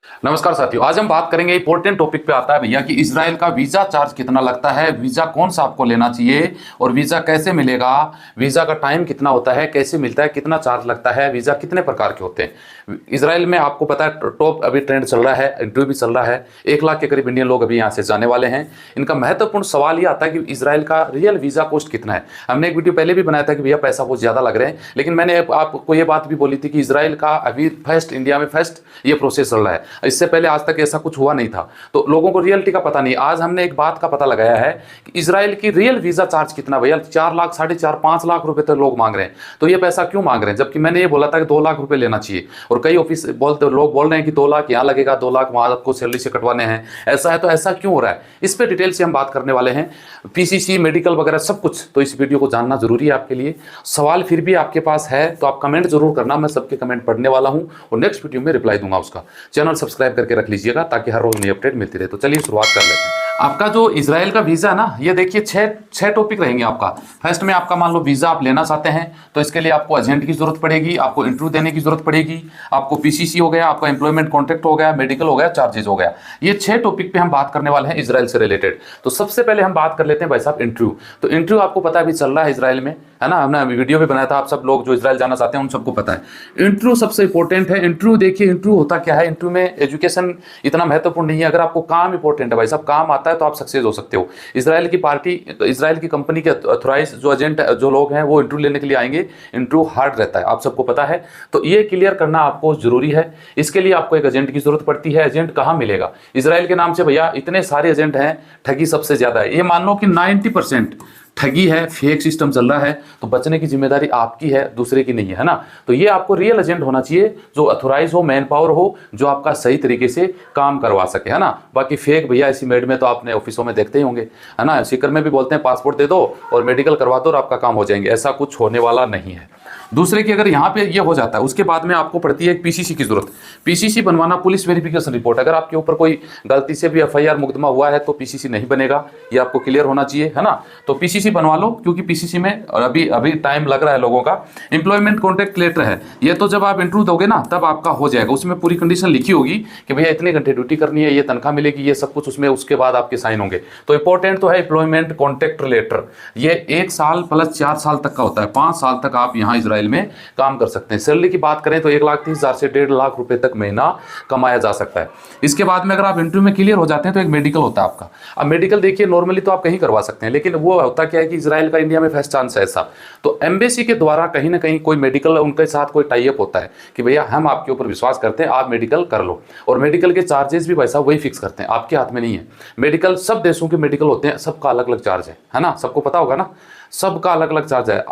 नमस्कार साथियों, आज हम बात करेंगे इंपॉर्टेंट टॉपिक पे आता है भैया कि इजराइल का वीजा चार्ज कितना लगता है, वीजा कौन सा आपको लेना चाहिए और वीजा कैसे मिलेगा, वीजा का टाइम कितना होता है, कैसे मिलता है, कितना चार्ज लगता है, वीजा कितने प्रकार के होते हैं। इजराइल में आपको पता है टॉप अभी ट्रेंड चल रहा है, इंटरव्यू भी चल रहा है, 1 लाख के करीब इंडियन लोग अभी यहाँ से जाने वाले हैं। इनका महत्वपूर्ण सवाल ये आता है कि इजराइल का रियल वीजा कॉस्ट कितना है। हमने एक वीडियो पहले भी बनाया था कि भैया पैसा बहुत ज्यादा लग रहे हैं, लेकिन मैंने आपको ये बात भी बोली थी कि इजराइल का अभी फर्स्ट इंडिया में फर्स्ट ये प्रोसेस चल रहा है, इससे पहले आज तक ऐसा कुछ हुआ नहीं था, तो लोगों को रियलिटी का पता नहीं। आज हमने एक बात का पता लगाया है कि इजराइल की रियल वीजा चार्ज कितना। भैया 4 लाख, 4.5, 5 लाख रुपए तक लोग मांग रहे हैं, तो ये पैसा क्यों मांग रहे हैं, जबकि मैंने ये बोला था कि 2 लाख रुपए लेना चाहिए। और कई ऑफिस लोग बोल रहे हैं कि 2 लाख यहाँ लगेगा, 2 लाख वहां आपको सैलरी से कटवाने हैं। ऐसा है तो ऐसा क्यों हो रहा है, इस पर डिटेल से हम बात करने वाले हैं। पीसीसी, मेडिकल वगैरह सब कुछ, तो इस वीडियो को जानना जरूरी है आपके लिए। सवाल फिर भी आपके पास है तो आप कमेंट जरूर करना, मैं सबके कमेंट पढ़ने वाला हूं और नेक्स्ट वीडियो में रिप्लाई दूंगा उसका। चैनल सब्सक्राइब करके रख लीजिएगा ताकि हर रोज नई अपडेट मिलती रहे। तो चलिए शुरुआत कर लेते हैं। आपका जो इजराइल का वीजा ना, ये देखिए छह टॉपिक रहेंगे आपका। फर्स्ट में आपका मान लो वीजा आप लेना चाहते हैं तो इसके लिए आपको एजेंट की जरूरत पड़ेगी, आपको इंटरव्यू देने की जरूरत पड़ेगी, आपको पीसीसी हो गया, आपका एम्प्लॉयमेंट कॉन्ट्रैक्ट हो गया, मेडिकल हो गया, चार्जेस हो गया। ये 6 टॉपिक पे हम बात करने वाले हैं इजराइल से रिलेटेड। तो सबसे पहले हम बात कर लेते हैं भाई साहब इंटरव्यू। तो इंटरव्यू आपको पता है अभी चल रहा है इजराइल में, है ना, हमने वीडियो भी बनाया था, आप सब लोग जो इजराइल जाना चाहते हैं उन सबको पता है। इंटरव्यू सबसे इंपॉर्टेंट है। इंटरव्यू देखिए, इंटरव्यू होता क्या है, इंटरव्यू में एजुकेशन इतना महत्वपूर्ण नहीं है। अगर आपको काम इंपॉर्टेंट है भाई साहब, काम आता है तो आप सक्सेस हो सकते हो। इजराइल की पार्टी, इजराइल की कंपनी के अथॉराइज जो एजेंट जो लोग हैं वो इंटरव्यू लेने के लिए आएंगे। इंटरव्यू हार्ड रहता है, आप सबको पता है, तो ये क्लियर करना आपको जरूरी है। इसके लिए आपको एक एजेंट की जरूरत पड़ती है। एजेंट कहाँ मिलेगा? इजराइल के नाम से भैया इतने सारे एजेंट हैं, ठगी सबसे ज्यादा है। ये मान लो कि 90% ठगी है, फेक सिस्टम चल रहा है, तो बचने की जिम्मेदारी आपकी है, दूसरे की नहीं है, ना। तो ये आपको रियल एजेंट होना चाहिए जो अथॉराइज हो, मैन पावर हो, जो आपका सही तरीके से काम करवा सके, है ना। बाकी फेक भैया इसी मेड में तो आपने ऑफिसों में देखते ही होंगे, है ना। सीकर में भी बोलते हैं पासपोर्ट दे दो और मेडिकल करवा दो और आपका काम हो जाएंगे, ऐसा कुछ होने वाला नहीं है। दूसरे की अगर यहाँ पे ये हो जाता है, उसके बाद में आपको पड़ती है एक पीसीसी की जरूरत। पीसीसी बनवाना, पुलिस वेरिफिकेशन रिपोर्ट। अगर आपके ऊपर कोई गलती से भी एफआईआर मुकदमा हुआ है तो पीसीसी नहीं बनेगा, ये आपको क्लियर होना चाहिए, है ना। तो पीसीसी बनवा लो, क्योंकि पीसीसी में अभी अभी टाइम लग रहा है लोगों का। एम्प्लॉयमेंट कॉन्ट्रैक्ट लेटर है, ये तो जब आप इंटरव्यू दोगे ना तब आपका हो जाएगा। उसमें पूरी कंडीशन लिखी होगी कि भैया इतने घंटे ड्यूटी करनी है, ये तनख्वाह मिलेगी, ये सब कुछ उसमें, उसके बाद आपके साइन होंगे। तो इंपॉर्टेंट तो है एम्प्लॉयमेंट कॉन्ट्रैक्ट लेटर। ये 1 साल प्लस 4 साल तक का होता है, 5 साल तक आप यहाँ इजराइल में काम कर सकते हैं। सैलरी की बात करें तो 1,30,000 से 1.5 लाख रुपए तक महीना कमाया जा सकता है। इसके बाद में अगर आप इंटरव्यू में क्लियर हो जाते हैं तो एक मेडिकल होता है आपका। अब मेडिकल देखिए नॉर्मली तो आप कहीं करवा सकते हैं, लेकिन वो होता क्या है कि इजराइल का इंडिया में फर्स्ट चांस है ऐसा, तो एम्बेसी के द्वारा कहीं ना कहीं कोई मेडिकल, उनके साथ कोई टाई अप होता है कि भैया हम आपके ऊपर विश्वास करते हैं, आप मेडिकल कर लो। और मेडिकल के चार्जेस भी वैसा वही फिक्स करते हैं, आपके हाथ में नहीं है। मेडिकल सब देशों के मेडिकल होते हैं, सबका अलग अलग चार्ज है ना, सबको पता होगा ना, सबका अलग अलग चार्ज है।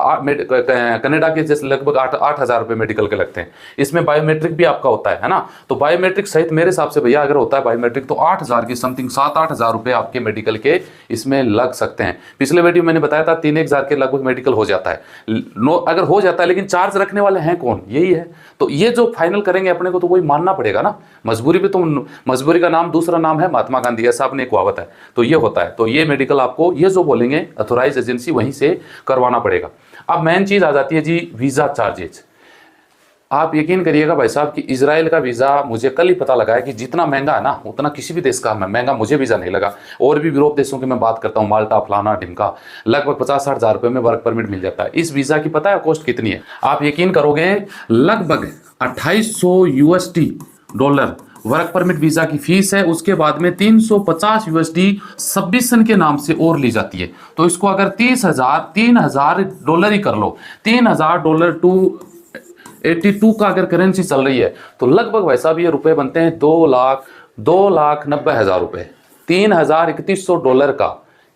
कनाडा के जैसे लगभग 8,000 रुपए मेडिकल के लगते हैं। इसमें बायोमेट्रिक भी आपका होता है ना। तो बायोमेट्रिक सहित मेरे हिसाब से भैया अगर होता है बायोमेट्रिक तो 8,000 की समथिंग, 7-8 हज़ार रुपए आपके मेडिकल के इसमें लग सकते हैं। पिछले वीडियो मैंने बताया था 3-1 हज़ार के लगभग मेडिकल हो जाता है, अगर हो जाता है, लेकिन चार्ज रखने वाले हैं कौन, यही है। तो ये जो फाइनल करेंगे अपने को तो वही मानना पड़ेगा ना, मजबूरी भी। तो मजबूरी का नाम दूसरा नाम है महात्मा गांधी, ऐसा आपने एक कहावत है, तो ये होता है। तो ये मेडिकल आपको ये जो बोलेंगे अथॉराइज एजेंसी वहीं से करवाना पड़ेगा। अब मेन चीज आ जाती है जी वीजा चार्जेज। आप यकीन करिएगा भाई साहब कि इजराइल का वीजा मुझे कल ही पता लगा है कि जितना महंगा है ना उतना किसी भी देश का महंगा मुझे वीजा नहीं लगा। और भी यूरोप देशों की मैं बात करता हूँ, माल्टा, फलाना ढिमका, लगभग 50-60 हज़ार रुपए में वर्क परमिट मिल जाता है। इस वीजा की पता है कॉस्ट कितनी है? आप यकीन करोगे लगभग 2800 USD dollar work permit visa की फीस है। उसके बाद में 350 यूएसडी सबमिशन के नाम से और ली जाती है। तो इसको अगर 3,000 डॉलर ही कर लो, $3,000 टू 82 का अगर करेंसी चल रही है तो लगभग वैसा भी ये रुपए बनते हैं 2,90,000 रुपए। $3,3100 का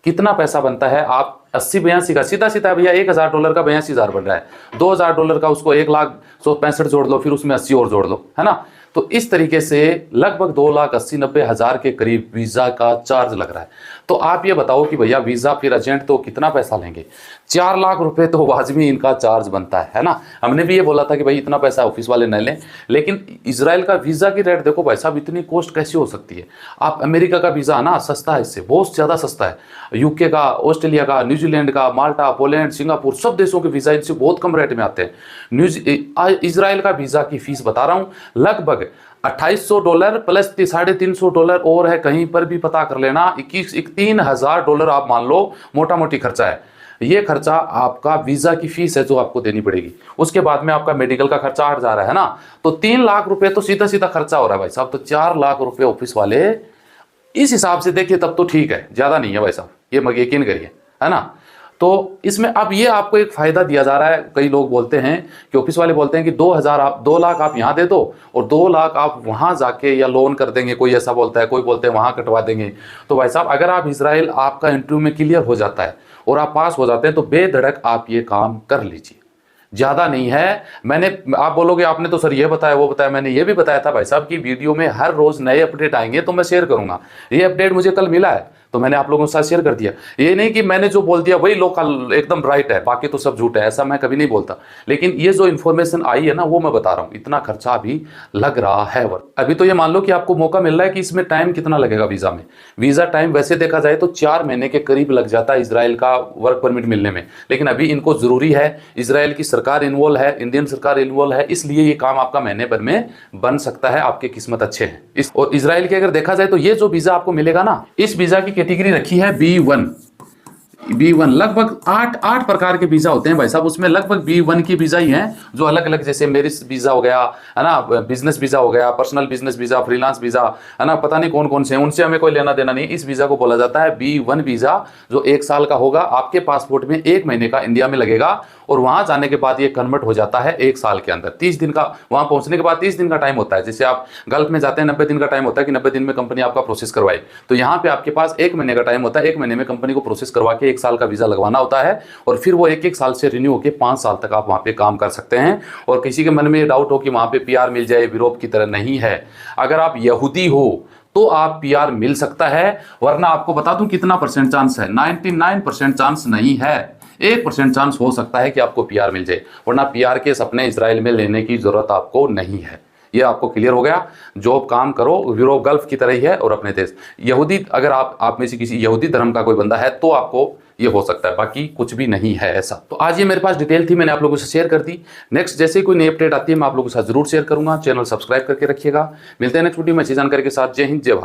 कितना पैसा बनता है? आप 80-82 का सीधा सीधा भैया $1,000 का $82,000 बन रहा है। $2,000 का उसको 1,65,000 जोड़ लो, फिर उसमें 80 और जोड़ लो, है ना। तो इस तरीके से लगभग 2,80,90,000 के करीब वीजा का चार्ज लग रहा है। तो आप ये बताओ कि भैया वीजा फिर एजेंट तो कितना पैसा लेंगे? 4 लाख रुपए तो वाजबी इनका चार्ज बनता है ना। हमने भी ये बोला था कि भाई इतना पैसा ऑफिस वाले न लें, लेकिन इजराइल का वीजा की रेट देखो भाई साहब, इतनी कॉस्ट कैसी हो सकती है? आप अमेरिका का वीजा है ना सस्ता है, इससे बहुत ज्यादा सस्ता है। यूके का, ऑस्ट्रेलिया का, न्यूजीलैंड का, माल्टा, पोलैंड, सिंगापुर, सब देशों के वीजा इनसे बहुत कम रेट में आते हैं। इजराइल का वीजा की फीस बता रहा हूं लगभग $2800 प्लस $350 और है, कहीं पर भी पता कर लेना। 3,000 डॉलर आप मान लो मोटा मोटी खर्चा है। ये खर्चा आपका वीजा की फीस है जो आपको देनी पड़ेगी। उसके बाद में आपका मेडिकल का खर्चा 8,000 है ना, तो 3 लाख रुपए तो सीधा सीधा खर्चा हो रहा है भाई साहब। तो 4 लाख रुपए ऑफिस वाले इस हिसाब से देखिए तब तो ठीक है, ज्यादा नहीं है भाई साहब, ये यकीन करिए, है ना। तो इसमें अब ये आपको एक फायदा दिया जा रहा है। कई लोग बोलते हैं कि ऑफिस वाले बोलते हैं कि 2 लाख आप यहाँ दे दो और 2 लाख आप वहाँ जाके या लोन कर देंगे, कोई ऐसा बोलता है, कोई बोलते हैं वहाँ कटवा देंगे। तो भाई साहब अगर आप इजराइल आपका इंटरव्यू में क्लियर हो जाता है और आप पास हो जाते हैं तो बेधड़क आप ये काम कर लीजिए, ज्यादा नहीं है। आप बोलोगे आपने तो सर ये बताया वो बताया, मैंने ये भी बताया था भाई साहब कि वीडियो में हर रोज नए अपडेट आएंगे तो मैं शेयर करूंगा। ये अपडेट मुझे कल मिला है तो मैंने आप लोगों के साथ शेयर कर दिया। ये नहीं कि मैंने जो बोल दिया वही लोकल एकदम राइट है, बाकी तो सब झूठ है, ऐसा मैं कभी नहीं बोलता। लेकिन ये जो इन्फॉर्मेशन आई है ना वो मैं बता रहा हूँ। इतना खर्चा अभी लग रहा है अभी तो ये मान लो कि आपको मौका मिल रहा है कि इसमें टाइम कितना लगेगा वीजा में। वीजा टाइम वैसे देखा जाए तो 4 महीने के करीब लग जाता है इजराइल का वर्क परमिट मिलने में, लेकिन अभी इनको जरूरी है, इजराइल की सरकार इन्वॉल्व है, इंडियन सरकार इन्वॉल्व है, इसलिए ये काम आपका महीने भर में बन सकता है। आपके किस्मत अच्छे हैं। और इजराइल के अगर देखा जाए तो ये जो वीजा आपको मिलेगा ना, इस वीजा की कैटेगरी रखी है B1। लगभग 8 प्रकार के वीजा होते हैं भाई साहब, उसमें लगभग B1 की वीजा ही हैं जो अलग अलग, जैसे मेरिट वीजा हो गया, है ना, बिजनेस वीजा हो गया, personal business visa, freelance visa, है ना, पता नहीं कौन कौन से हैं, उनसे हमें कोई लेना देना नहीं। इस वीजा को बोला जाता है B1 वीजा, जो 1 साल का होगा। आपके पासपोर्ट में 1 महीने का इंडिया में लगेगा और वहां जाने के बाद ये कन्वर्ट हो जाता है 1 साल के अंदर। 30 दिन का, वहां पहुंचने के बाद 30 दिन का टाइम होता है। जैसे आप गल्फ में जाते हैं 90 दिन का टाइम होता है कि 90 दिन में कंपनी आपका प्रोसेस करवाए, तो यहाँ पे आपके पास 1 महीने का टाइम होता है। 1 महीने में कंपनी को प्रोसेस करवा के 1 साल का वीजा लगवाना होता है और फिर वो 1-1 साल से रिन्यू होकर 5 साल तक आप वहां पे काम कर सकते हैं। और किसी के मन में डाउट हो कि वहां पे PR मिल जाए, यूरोप की तरह नहीं है। अगर आप यहूदी हो तो आप PR मिल सकता है, वरना आपको बता दूं कितना % चांस है, 99% चांस नहीं है। 1% चांस हो सकता है कि आपको PR मिल जाए, वरना PR के सपने इजराइल में लेने की जरूरत आपको नहीं है। ये आपको क्लियर हो गया। जॉब काम करो, यूरोप गल्फ की तरह ही है और अपने देश। यहूदी, अगर आप में से किसी यहूदी धर्म का कोई बंदा है तो आपको ये हो सकता है, बाकी कुछ भी नहीं है ऐसा। तो आज ये मेरे पास डिटेल थी, मैंने आप लोगों से शेयर कर दी। नेक्स्ट जैसे ही कोई नई अपडेट आती है मैं आप लोगों के साथ जरूर शेयर करूंगा। चैनल सब्सक्राइब करके रखिएगा। मिलते हैं नेक्स्ट वीडियो में अच्छी जानकारी के साथ। जय हिंद, जय भारत।